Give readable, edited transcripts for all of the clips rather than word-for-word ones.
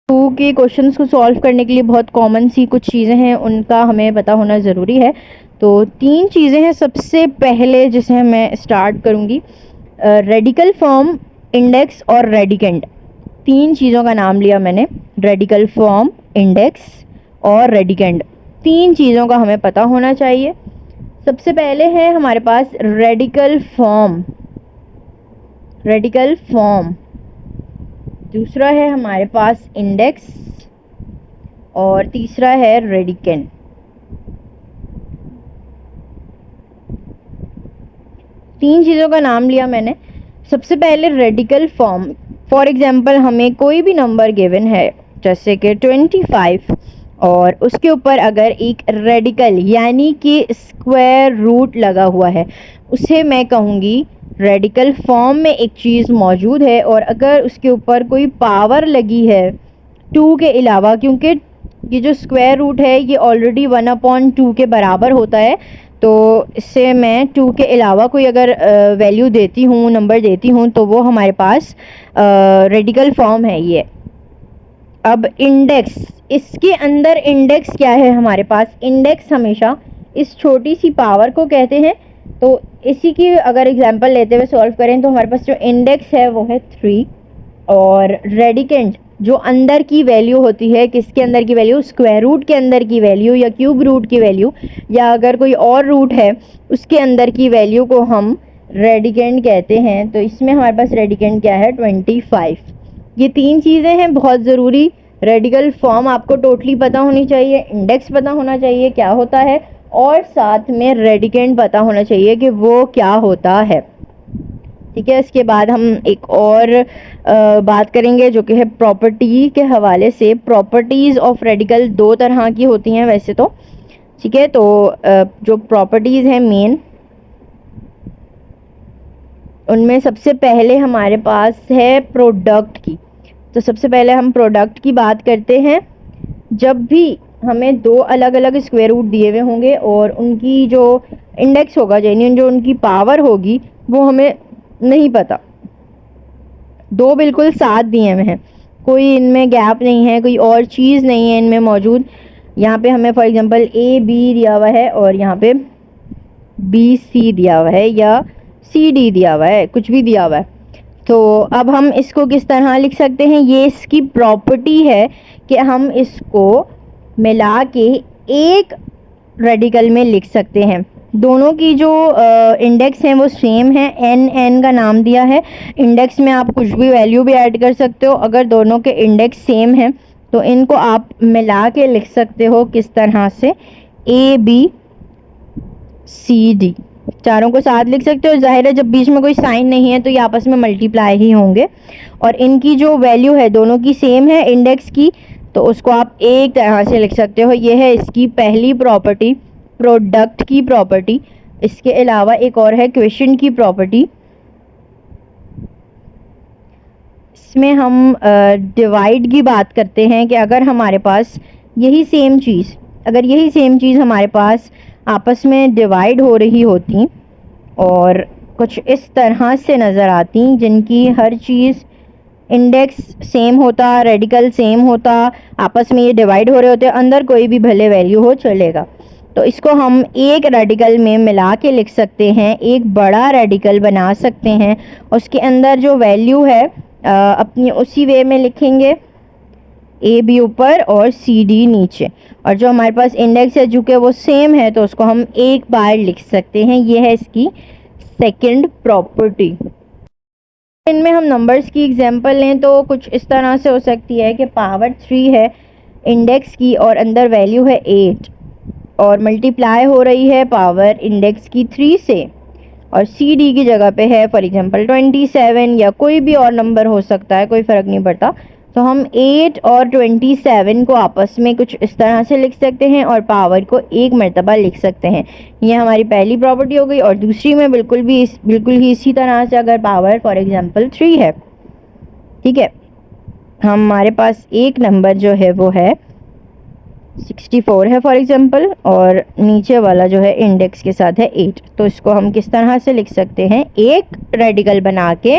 To के questions को solve करने के लिए बहुत कॉमन सी कुछ चीज़ें हैं, उनका हमें पता होना ज़रूरी है। तो 3 चीज़ें हैं सबसे पहले जिसे मैं स्टार्ट करूँगी, रेडिकल फॉर्म, इंडेक्स और रेडिकेंड। 3 चीज़ों का नाम लिया मैंने, रेडिकल फॉर्म, इंडेक्स और रेडिकेंड। 3 चीज़ों का हमें पता होना चाहिए। सबसे पहले है हमारे पास रेडिकल फॉर्म, रेडिकल फॉर्म। दूसरा है हमारे पास इंडेक्स और तीसरा है रेडिकेंड। तीन चीज़ों का नाम लिया मैंने। सबसे पहले रेडिकल फॉर्म, फॉर एग्जांपल हमें कोई भी नंबर गिवन है जैसे कि 25 और उसके ऊपर अगर एक रेडिकल यानी कि स्क्वायर रूट लगा हुआ है, उसे मैं कहूँगी रेडिकल फॉर्म में एक चीज़ मौजूद है। और अगर उसके ऊपर कोई पावर लगी है 2 के अलावा, क्योंकि ये जो स्क्वायर रूट है ये ऑलरेडी 1/2 के बराबर होता है, तो इससे मैं 2 के अलावा कोई अगर वैल्यू देती हूँ, नंबर देती हूँ, तो वो हमारे पास रेडिकल फॉर्म है ये। अब इंडेक्स, इसके अंदर इंडेक्स क्या है हमारे पास? इंडेक्स हमेशा इस छोटी सी पावर को कहते हैं। तो इसी की अगर एग्जांपल लेते हुए सॉल्व करें तो हमारे पास जो इंडेक्स है वो है 3 और रेडिकेंड जो अंदर की वैल्यू होती है, किसके अंदर की वैल्यू? स्क्वायर रूट के अंदर की वैल्यू या क्यूब रूट की वैल्यू, या अगर कोई और रूट है उसके अंदर की वैल्यू को हम रेडिकेंड कहते हैं। तो इसमें हमारे पास रेडिकेंड क्या है? 25। ये 3 चीज़ें हैं बहुत ज़रूरी। रेडिकल फॉर्म आपको टोटली पता होनी चाहिए, इंडेक्स पता होना चाहिए क्या होता है, और साथ में रेडिकेंड पता होना चाहिए कि वो क्या होता है। ठीक है, इसके बाद हम एक और बात करेंगे जो कि है प्रॉपर्टी के हवाले से। प्रॉपर्टीज़ ऑफ रेडिकल 2 तरह की होती हैं वैसे तो। ठीक है, तो जो प्रॉपर्टीज़ हैं मेन, उनमें सबसे पहले हमारे पास है प्रोडक्ट की। तो सबसे पहले हम प्रोडक्ट की बात करते हैं। जब भी हमें 2 अलग अलग स्क्वायर रूट दिए हुए होंगे और उनकी जो इंडेक्स होगा, यानी जो उनकी पावर होगी, वो हमें नहीं पता, 2 बिल्कुल साथ दिए हुए हैं, कोई इनमें गैप नहीं है, कोई और चीज़ नहीं है इनमें मौजूद। यहाँ पे हमें फॉर एग्जांपल AB दिया हुआ है और यहाँ पे BC दिया हुआ है या CD दिया हुआ है, कुछ भी दिया हुआ है। तो अब हम इसको किस तरह लिख सकते हैं? ये इसकी प्रॉपर्टी है कि हम इसको मिला के एक रेडिकल में लिख सकते हैं। दोनों की जो इंडेक्स हैं वो सेम है, n का नाम दिया है। इंडेक्स में आप कुछ भी वैल्यू भी ऐड कर सकते हो। अगर दोनों के इंडेक्स सेम हैं तो इनको आप मिला के लिख सकते हो किस तरह से? ABCD, चारों को साथ लिख सकते हो। जाहिर है जब बीच में कोई साइन नहीं है तो ये आपस में मल्टीप्लाई ही होंगे, और इनकी जो वैल्यू है दोनों की सेम है इंडेक्स की, तो उसको आप एक तरह से लिख सकते हो। ये है इसकी पहली प्रॉपर्टी, प्रोडक्ट की प्रॉपर्टी। इसके अलावा एक और है क्वेश्चन की प्रॉपर्टी। इसमें हम डिवाइड की बात करते हैं कि अगर हमारे पास यही सेम चीज़ हमारे पास आपस में डिवाइड हो रही होती और कुछ इस तरह से नज़र आती, जिनकी हर चीज़ इंडेक्स सेम होता, रेडिकल सेम होता, आपस में ये डिवाइड हो रहे होते, अंदर कोई भी भले वैल्यू हो चलेगा, तो इसको हम एक रेडिकल में मिला के लिख सकते हैं, एक बड़ा रेडिकल बना सकते हैं। उसके अंदर जो वैल्यू है अपनी उसी वे में लिखेंगे, AB ऊपर और CD नीचे, और जो हमारे पास इंडेक्स है चूँकि वो सेम है तो उसको हम एक बार लिख सकते हैं। ये है इसकी सेकंड प्रॉपर्टी। इनमें हम नंबर्स की एग्जांपल लें तो कुछ इस तरह से हो सकती है कि पावर 3 है इंडेक्स की और अंदर वैल्यू है 8 और मल्टीप्लाई हो रही है पावर इंडेक्स की 3 से, और CD की जगह पे है फॉर एग्जांपल 27 या कोई भी और नंबर हो सकता है, कोई फ़र्क नहीं पड़ता। तो हम 8 और 27 को आपस में कुछ इस तरह से लिख सकते हैं और पावर को एक मर्तबा लिख सकते हैं। ये हमारी पहली प्रॉपर्टी हो गई। और दूसरी में बिल्कुल ही इसी तरह से अगर पावर फॉर एग्जांपल 3 है, ठीक है, हमारे पास एक नंबर जो है वो है 64 है फॉर एग्जांपल, और नीचे वाला जो है इंडेक्स के साथ है 8, तो इसको हम किस तरह से लिख सकते हैं? एक रेडिकल बना के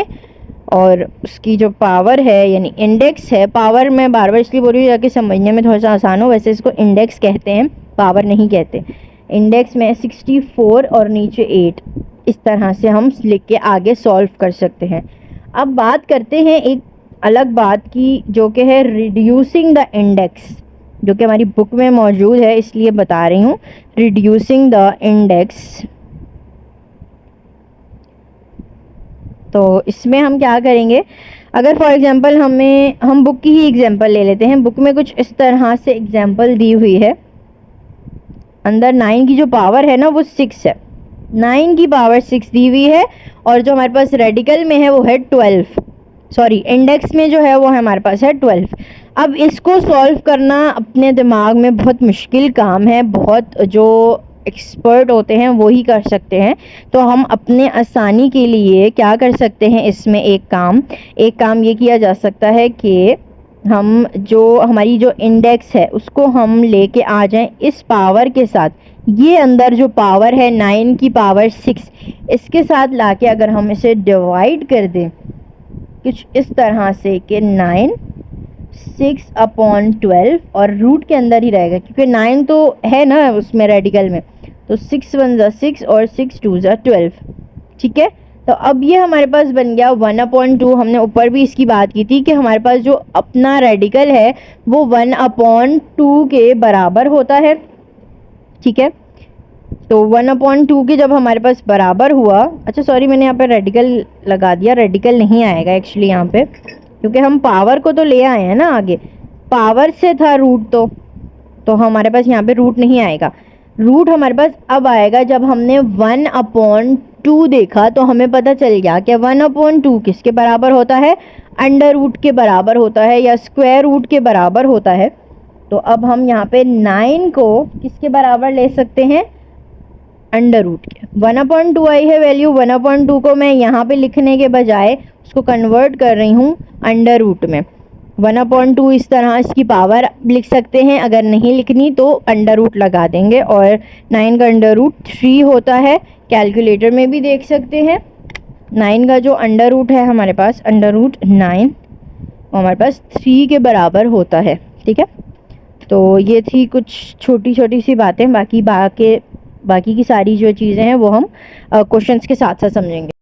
और उसकी जो पावर है यानी इंडेक्स है, पावर मैं बार बार इसलिए बोल रही हूँ ताकि समझने में थोड़ा सा आसान हो, वैसे इसको इंडेक्स कहते हैं, पावर नहीं कहते। इंडेक्स में 64 और नीचे 8, इस तरह से हम लिख के आगे सॉल्व कर सकते हैं। अब बात करते हैं एक अलग बात की, जो कि है रिड्यूसिंग द इंडेक्स, जो कि हमारी बुक में मौजूद है, इसलिए बता रही हूँ। रिड्यूसिंग द इंडेक्स, तो इसमें हम क्या करेंगे, अगर फॉर एग्जांपल हम बुक की ही एग्जांपल ले लेते हैं। बुक में कुछ इस तरह से एग्जांपल दी हुई है। अंदर 9 की जो पावर है ना वो 6 है, 9 की पावर 6 दी हुई है, और जो हमारे पास रेडिकल में है वो है 12, सॉरी इंडेक्स में जो है वो हमारे पास है 12। अब इसको सॉल्व करना अपने दिमाग में बहुत मुश्किल काम है, बहुत जो एक्सपर्ट होते हैं वो ही कर सकते हैं। तो हम अपने आसानी के लिए क्या कर सकते हैं, इसमें एक काम ये किया जा सकता है कि हम जो हमारी जो इंडेक्स है उसको हम लेके आ जाएं इस पावर के साथ। ये अंदर जो पावर है 9 की पावर 6, इसके साथ लाके अगर हम इसे डिवाइड कर दें कुछ इस तरह से कि 9 6/12, और रूट के अंदर ही रहेगा क्योंकि 9 तो है ना उसमें रेडिकल में, तो 6 1 ज़ा 6 और 6 2 ज़ा 12। ठीक है, तो अब ये हमारे पास बन गया 1/2। हमने ऊपर भी इसकी बात की थी कि हमारे पास जो अपना रेडिकल है वो 1/2 के बराबर होता है। ठीक है, तो 1/2 के जब हमारे पास बराबर हुआ, अच्छा सॉरी मैंने यहाँ पे रेडिकल लगा दिया, रेडिकल नहीं आएगा एक्चुअली यहाँ पे, क्योंकि हम पावर को तो ले आए हैं ना, आगे पावर से था रूट, तो हमारे पास यहाँ पे रूट नहीं आएगा। रूट हमारे पास अब आएगा जब हमने 1/2 देखा, तो हमें पता चल गया कि 1/2 किसके बराबर होता है, अंडर रूट के बराबर होता है या स्क्वायर रूट के बराबर होता है। तो अब हम यहाँ पे 9 को किसके बराबर ले सकते हैं, अंडर रूट के। 1/2 आई है वैल्यू, 1/2 को मैं यहाँ पे लिखने के बजाय उसको कन्वर्ट कर रही हूँ अंडर रूट में। 1/2 इस तरह इसकी पावर लिख सकते हैं, अगर नहीं लिखनी तो अंडर रूट लगा देंगे, और 9 का अंडर रूट 3 होता है। कैलकुलेटर में भी देख सकते हैं, 9 का जो अंडर रूट है हमारे पास, अंडर रूट 9 हमारे पास 3 के बराबर होता है। ठीक है, तो ये थी कुछ छोटी छोटी सी बातें, बाकी की सारी जो चीज़ें हैं वो हम क्वेश्चंस के साथ साथ समझेंगे।